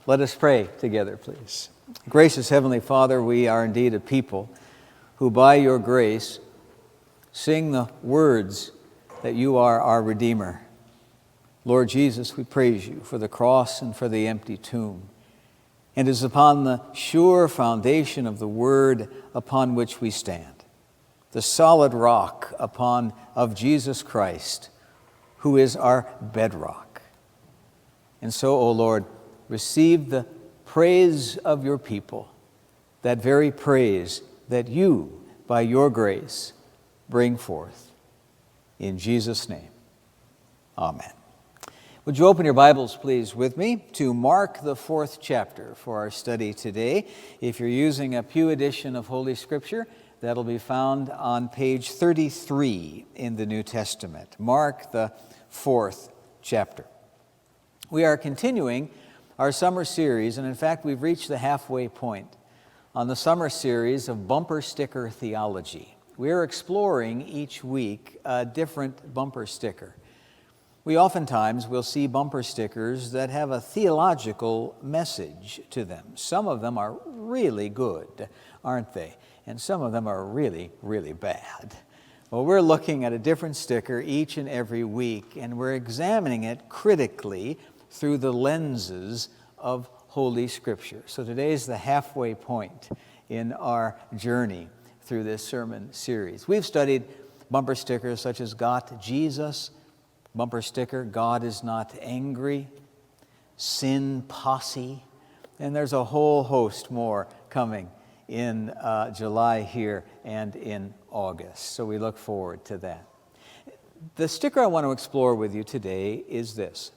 Let us pray together, please. Gracious Heavenly Father, we are indeed a people who by your grace sing the words that you are our Redeemer. Lord Jesus, we praise you for the cross and for the empty tomb. And it is upon the sure foundation of the Word upon which we stand, the solid rock of Jesus Christ, who is our bedrock. And so, O Lord, receive the praise of your people, that very praise that you, by your grace, bring forth. In Jesus' name, amen. Would you open your Bibles, please, with me to Mark, the 4th chapter for our study today. If you're using a Pew edition of Holy Scripture, that'll be found on page 33 in the New Testament. Mark, the 4th chapter. We are continuing our summer series, and in fact, we've reached the halfway point on the summer series of bumper sticker theology. We're exploring each week a different bumper sticker. We oftentimes will see bumper stickers that have a theological message to them. Some of them are really good, aren't they? And some of them are really, really bad. Well, we're looking at a different sticker each and every week, and we're examining it critically through the lenses of Holy Scripture. So today is the halfway point in our journey through this sermon series. We've studied bumper stickers such as Got Jesus, bumper sticker, God is not angry, Sin Posse, and there's a whole host more coming in July here and in August. So we look forward to that. The sticker I want to explore with you today is this.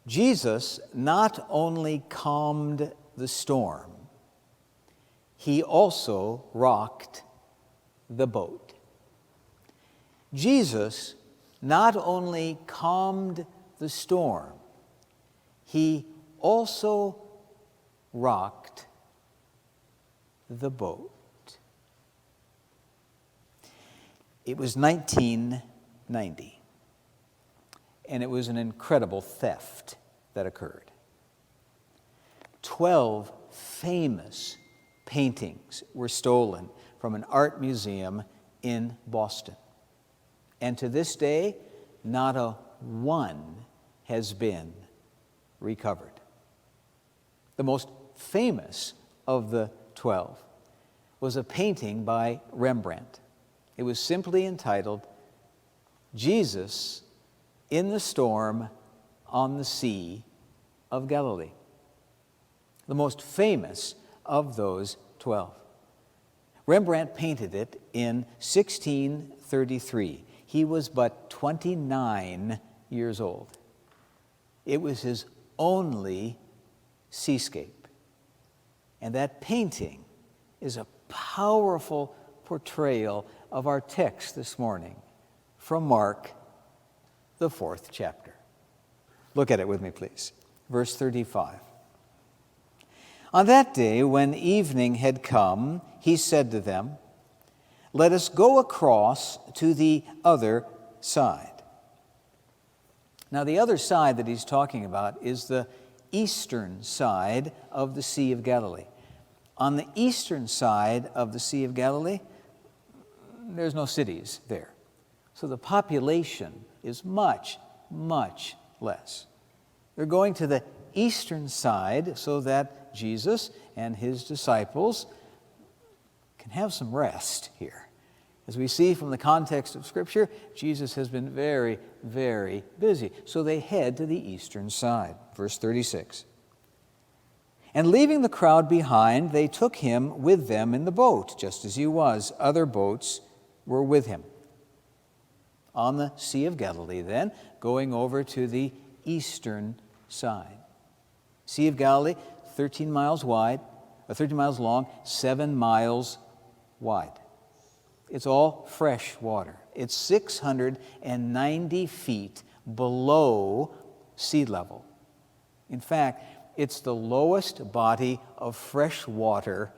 Jesus not only calmed the storm, he also rocked the boat. Jesus not only calmed the storm, he also rocked the boat. It was 1990. And it was an incredible theft that occurred. 12 famous paintings were stolen from an art museum in Boston. And to this day, not a one has been recovered. The most famous of the 12 was a painting by Rembrandt. It was simply entitled, Jesus in the Storm on the Sea of Galilee. The most famous of those 12. Rembrandt painted it in 1633. He was but 29 years old. It was his only seascape. And that painting is a powerful portrayal of our text this morning from Mark, the 4th chapter. Look at it with me, please. Verse 35. On that day, when evening had come, he said to them, "Let us go across to the other side." Now, the other side that he's talking about is the eastern side of the Sea of Galilee. On the eastern side of the Sea of Galilee, there's no cities there. So the population is much, much less. They're going to the eastern side so that Jesus and his disciples can have some rest here. As we see from the context of Scripture, Jesus has been very, very busy. So they head to the eastern side. Verse 36. And leaving the crowd behind, they took him with them in the boat, just as he was. Other boats were with him. On the Sea of Galilee, then, going over to the eastern side. Sea of Galilee, 13 miles long, 7 miles wide. It's all fresh water. It's 690 feet below sea level. In fact, it's the lowest body of fresh water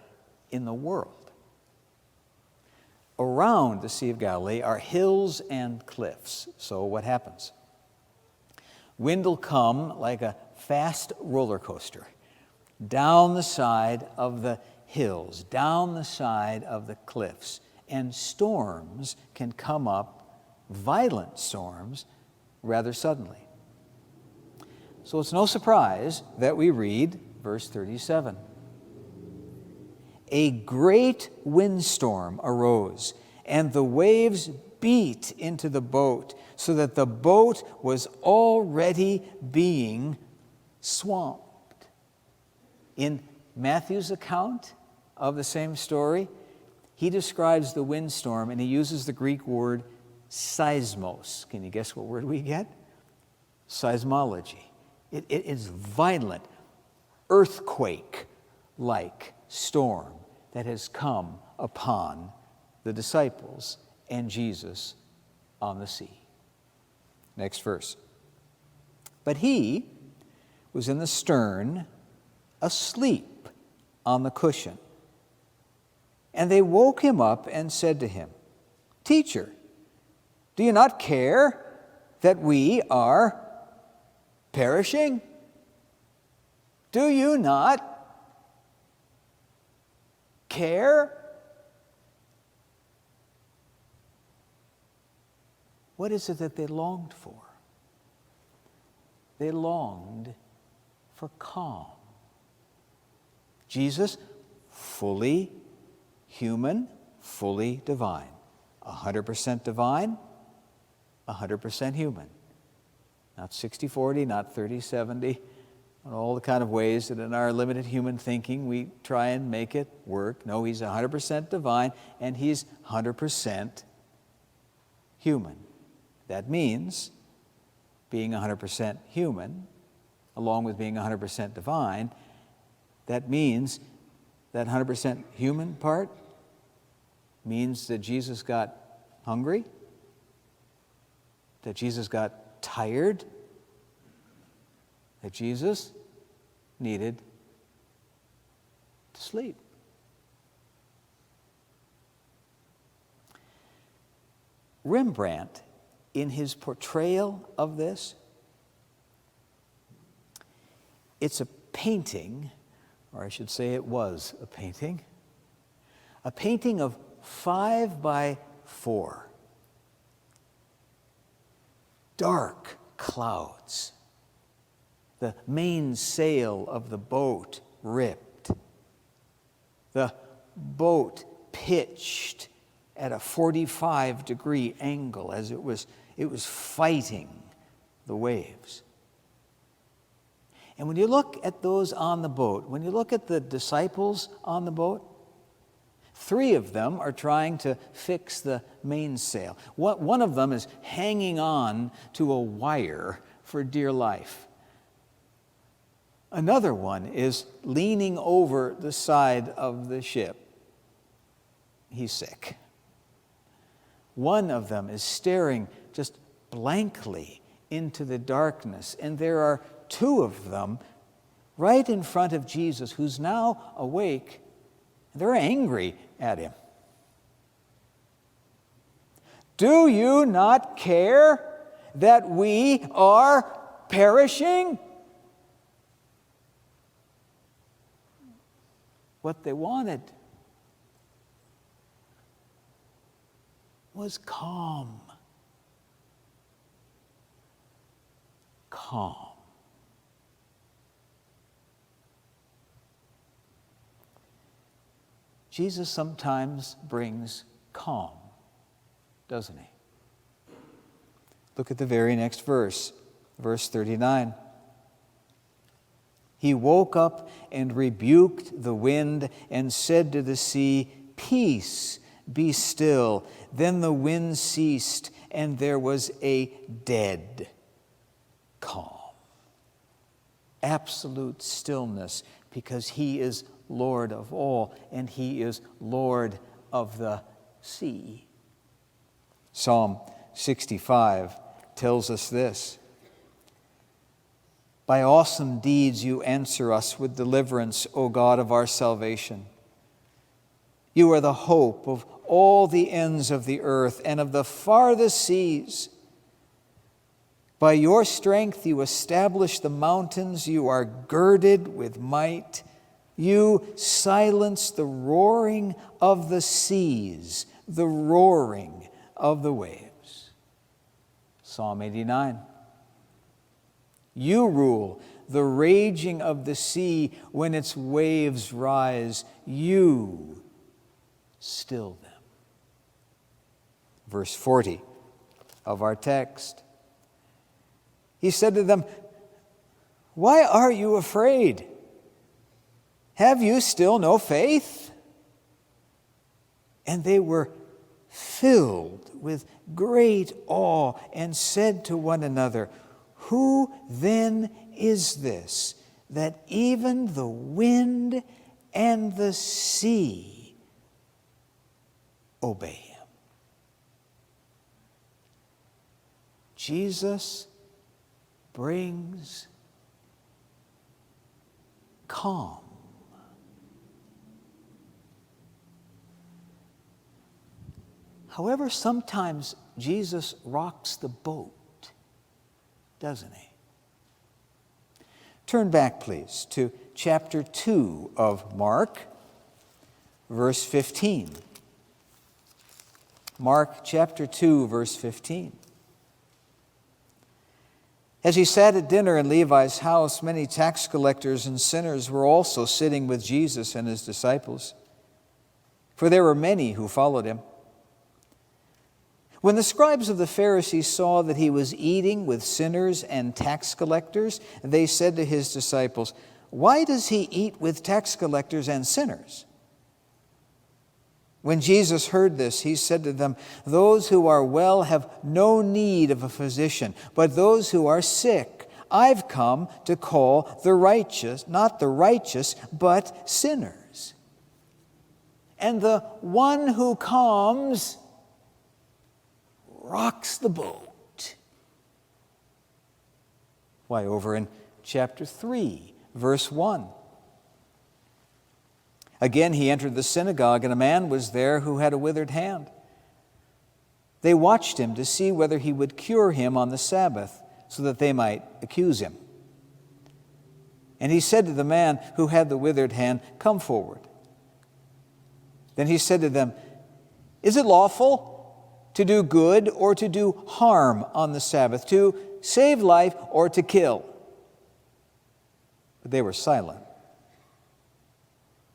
in the world. Around the Sea of Galilee are hills and cliffs. So what happens? Wind will come like a fast roller coaster down the side of the hills, down the side of the cliffs, and storms can come up, violent storms, rather suddenly. So it's no surprise that we read verse 37. A great windstorm arose, and the waves beat into the boat, so that the boat was already being swamped. In Matthew's account of the same story, he describes the windstorm, and he uses the Greek word seismos. Can you guess what word we get? Seismology. It is violent, earthquake-like storm that has come upon the disciples and Jesus on the sea. Next verse. But he was in the stern, asleep on the cushion. And they woke him up and said to him, Teacher, do you not care that we are perishing? Do you not care? What is it that they longed for? They longed for calm. Jesus, fully human, fully divine. 100% divine, 100% human. Not 60-40, not 30-70, and all the kind of ways that in our limited human thinking we try and make it work. No, he's 100% divine, and he's 100% human. That means being 100% human, along with being 100% divine, that means that 100% human part means that Jesus got hungry, that Jesus got tired, that Jesus needed to sleep. Rembrandt, in his portrayal of this, it's a painting, or I should say it was a painting of 5 by 4. Dark clouds. The mainsail of the boat ripped. The boat pitched at a 45-degree angle as it was fighting the waves. And when you look at those on the boat, when you look at the disciples on the boat, 3 of them are trying to fix the mainsail. One of them is hanging on to a wire for dear life. Another one is leaning over the side of the ship. He's sick. One of them is staring just blankly into the darkness, and there are 2 of them right in front of Jesus, who's now awake. They're angry at him. Do you not care that we are perishing? What they wanted was calm. Calm. Jesus sometimes brings calm, doesn't he? Look at the very next verse, verse 39. He woke up and rebuked the wind and said to the sea, Peace, be still. Then the wind ceased, and there was a dead calm. Absolute stillness, because he is Lord of all, and he is Lord of the sea. Psalm 65 tells us this. By awesome deeds you answer us with deliverance, O God of our salvation. You are the hope of all the ends of the earth and of the farthest seas. By your strength you establish the mountains. You are girded with might. You silence the roaring of the seas, the roaring of the waves. Psalm 89. You rule the raging of the sea. When its waves rise, you still them. Verse 40 of our text. He said to them, "Why are you afraid? Have you still no faith?" And they were filled with great awe and said to one another, "Who then is this, that even the wind and the sea obey him?" Jesus brings calm. However, sometimes Jesus rocks the boat, doesn't he? Turn back, please, to chapter 2 of Mark, verse 15. Mark chapter 2, verse 15. As he sat at dinner in Levi's house, many tax collectors and sinners were also sitting with Jesus and his disciples, for there were many who followed him. When the scribes of the Pharisees saw that he was eating with sinners and tax collectors, they said to his disciples, "Why does he eat with tax collectors and sinners?" When Jesus heard this, he said to them, "Those who are well have no need of a physician, but those who are sick. I've come to call the righteous, not the righteous, but sinners." And the one who comes rocks the boat. Why, over in chapter 3, verse 1. Again, he entered the synagogue, and a man was there who had a withered hand. They watched him to see whether he would cure him on the Sabbath, so that they might accuse him. And he said to the man who had the withered hand, "Come forward." Then he said to them, "Is it lawful to do good or to do harm on the Sabbath, to save life or to kill?" But they were silent.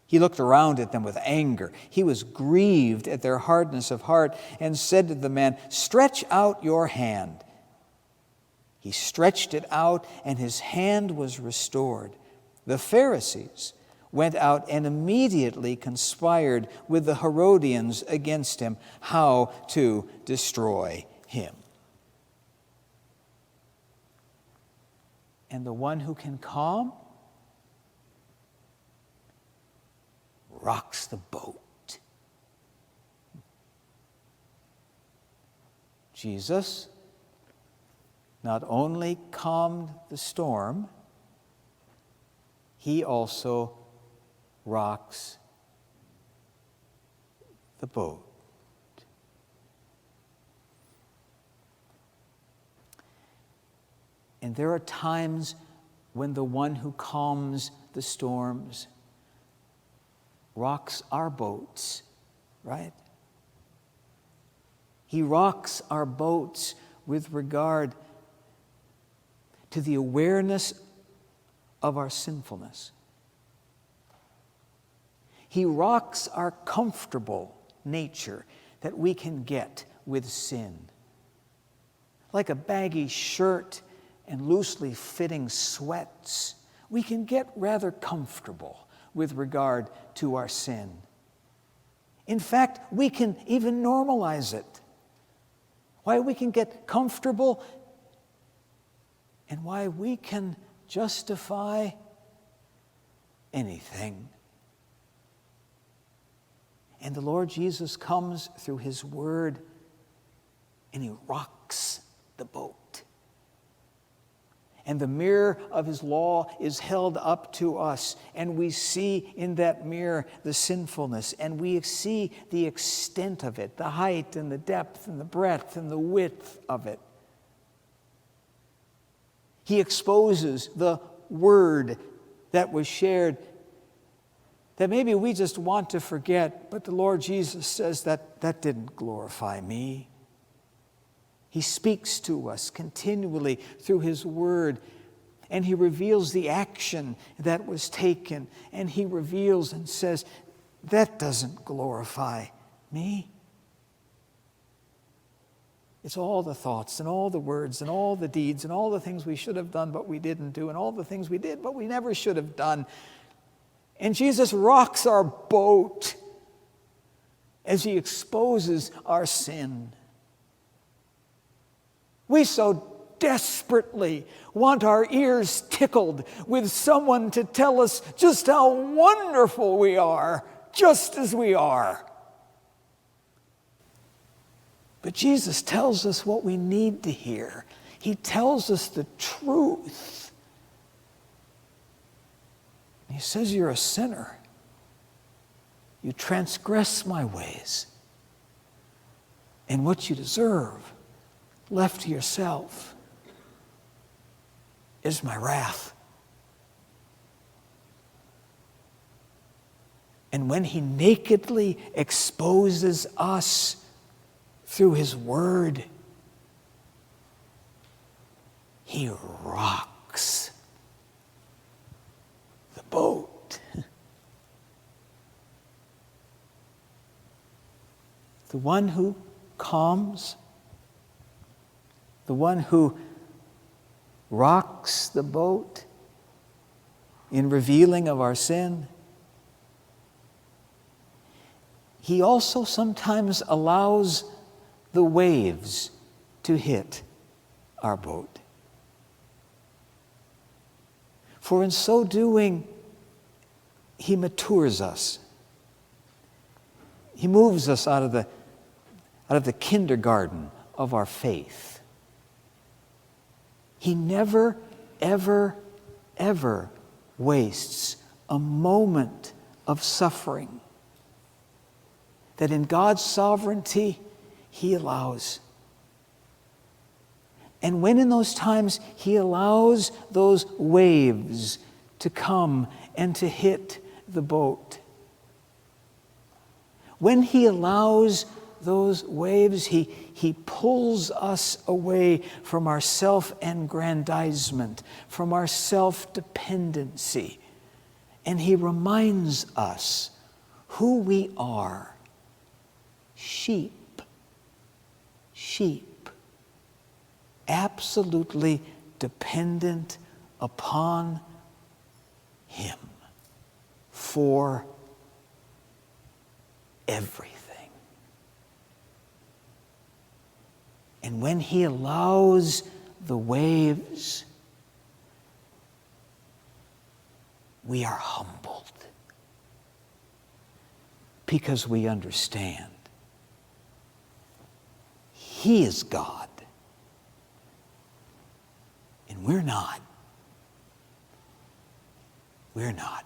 He looked around at them with anger. He was grieved at their hardness of heart and said to the man, "Stretch out your hand." He stretched it out, and his hand was restored. The Pharisees went out and immediately conspired with the Herodians against him, how to destroy him. And the one who can calm rocks the boat. Jesus not only calmed the storm, he also rocks the boat. And there are times when the one who calms the storms rocks our boats, right? He rocks our boats with regard to the awareness of our sinfulness. He rocks our comfortable nature that we can get with sin. Like a baggy shirt and loosely fitting sweats, we can get rather comfortable with regard to our sin. In fact, we can even normalize it. Why we can get comfortable and why we can justify anything. And the Lord Jesus comes through his word and he rocks the boat. And the mirror of his law is held up to us, and we see in that mirror the sinfulness, and we see the extent of it, the height and the depth and the breadth and the width of it. He exposes the word that was shared that maybe we just want to forget, but the Lord Jesus says that didn't glorify me. He speaks to us continually through His word, and He reveals the action that was taken, and He reveals and says, that doesn't glorify me. It's all the thoughts and all the words and all the deeds and all the things we should have done but we didn't do, and all the things we did but we never should have done. And Jesus rocks our boat as He exposes our sin. We so desperately want our ears tickled with someone to tell us just how wonderful we are, just as we are. But Jesus tells us what we need to hear. He tells us the truth. He says, you're a sinner. You transgress my ways. And what you deserve, left to yourself, is my wrath. And when He nakedly exposes us through His word, He rocks the boat. The one who calms, the one who rocks the boat in revealing of our sin, He also sometimes allows the waves to hit our boat. For in so doing, He matures us. He moves us out of the kindergarten of our faith. He never, ever, ever wastes a moment of suffering that in God's sovereignty He allows. And when in those times He allows those waves to come and to hit the boat, when He allows those waves, He pulls us away from our self-aggrandizement, from our self-dependency, and He reminds us who we are. Sheep, absolutely dependent upon Him for everything. And when He allows the waves, we are humbled because we understand He is God and we're not. We're not.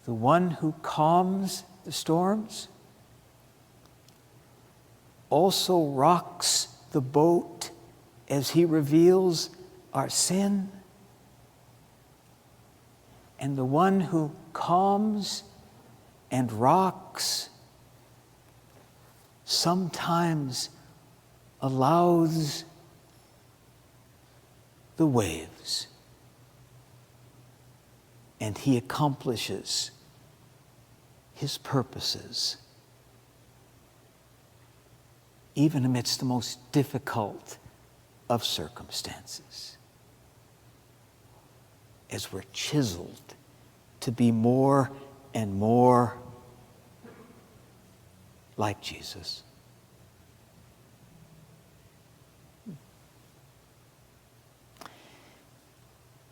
The one who calms the storms also rocks the boat as He reveals our sin. And the one who calms and rocks sometimes allows the waves, and He accomplishes His purposes even amidst the most difficult of circumstances, as we're chiseled to be more and more like Jesus.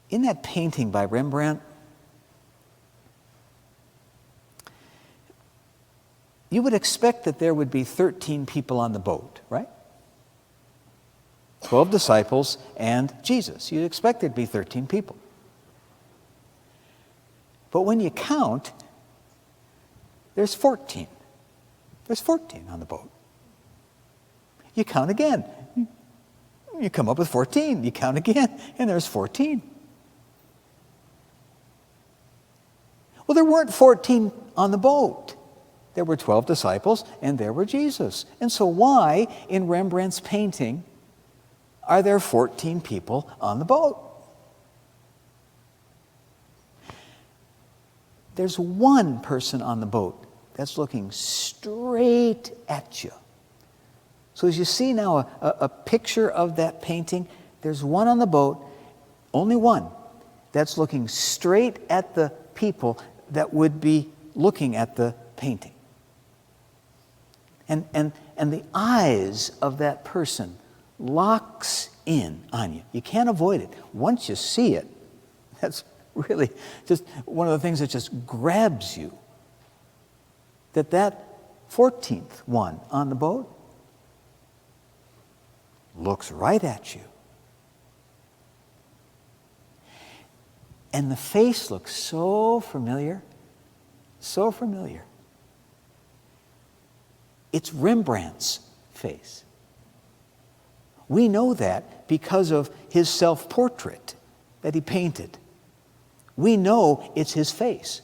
In that painting by Rembrandt, you would expect that there would be 13 people on the boat, right? 12 disciples and Jesus. You'd expect there'd be 13 people. But when you count, there's 14. There's 14 on the boat. You count again. You come up with 14. You count again, and there's 14. Well, there weren't 14 on the boat. There were 12 disciples, and there were Jesus. And so why, in Rembrandt's painting, are there 14 people on the boat? There's one person on the boat that's looking straight at you. So as you see now a picture of that painting, there's one on the boat, only one, that's looking straight at the people that would be looking at the painting. And the eyes of that person locks in on you. You can't avoid it. Once you see it, that's really just one of the things that just grabs you. That 14th one on the boat looks right at you. And the face looks so familiar, so familiar. It's Rembrandt's face. We know that because of his self-portrait that he painted. We know it's his face.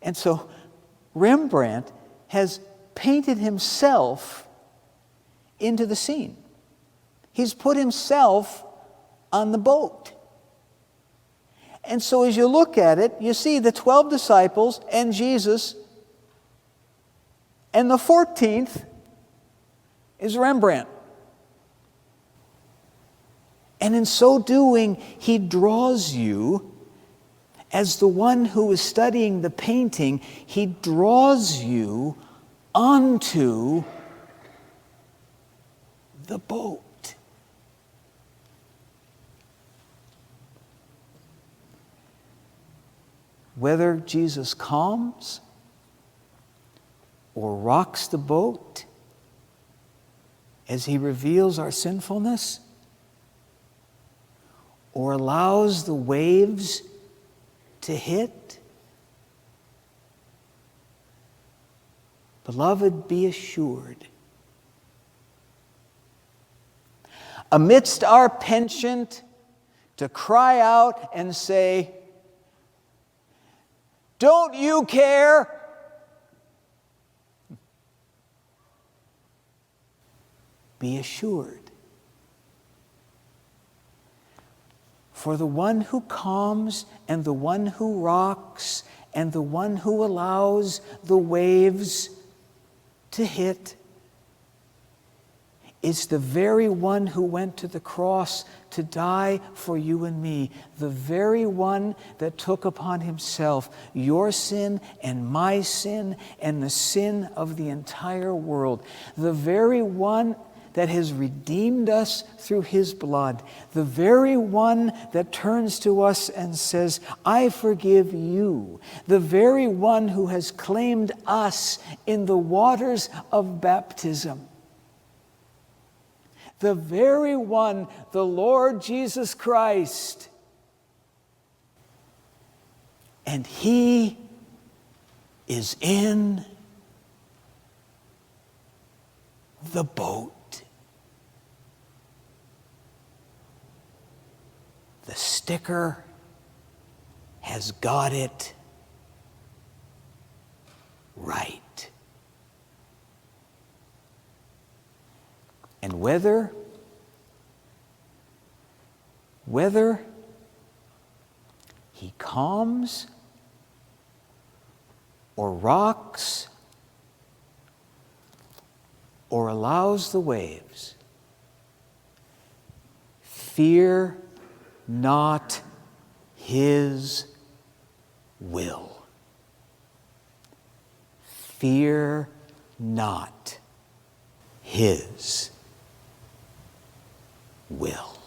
And so Rembrandt has painted himself into the scene. He's put himself on the boat. And so as you look at it, you see the 12 disciples and Jesus, and the 14th is Rembrandt. And in so doing, he draws you, as the one who is studying the painting, he draws you onto the boat. Whether Jesus calms or rocks the boat as he reveals our sinfulness, or allows the waves to hit, beloved, be assured, amidst our penchant to cry out and say, "Don't you care?" Be assured. For the one who calms and the one who rocks and the one who allows the waves to hit is the very one who went to the cross to die for you and me, the very one that took upon himself your sin and my sin and the sin of the entire world, the very one that has redeemed us through his blood, the very one that turns to us and says, "I forgive you," the very one who has claimed us in the waters of baptism, the very one, the Lord Jesus Christ. And he is in the boat. The sticker has got it right. And whether he calms or rocks or allows the waves, fear not his will. Fear not his will.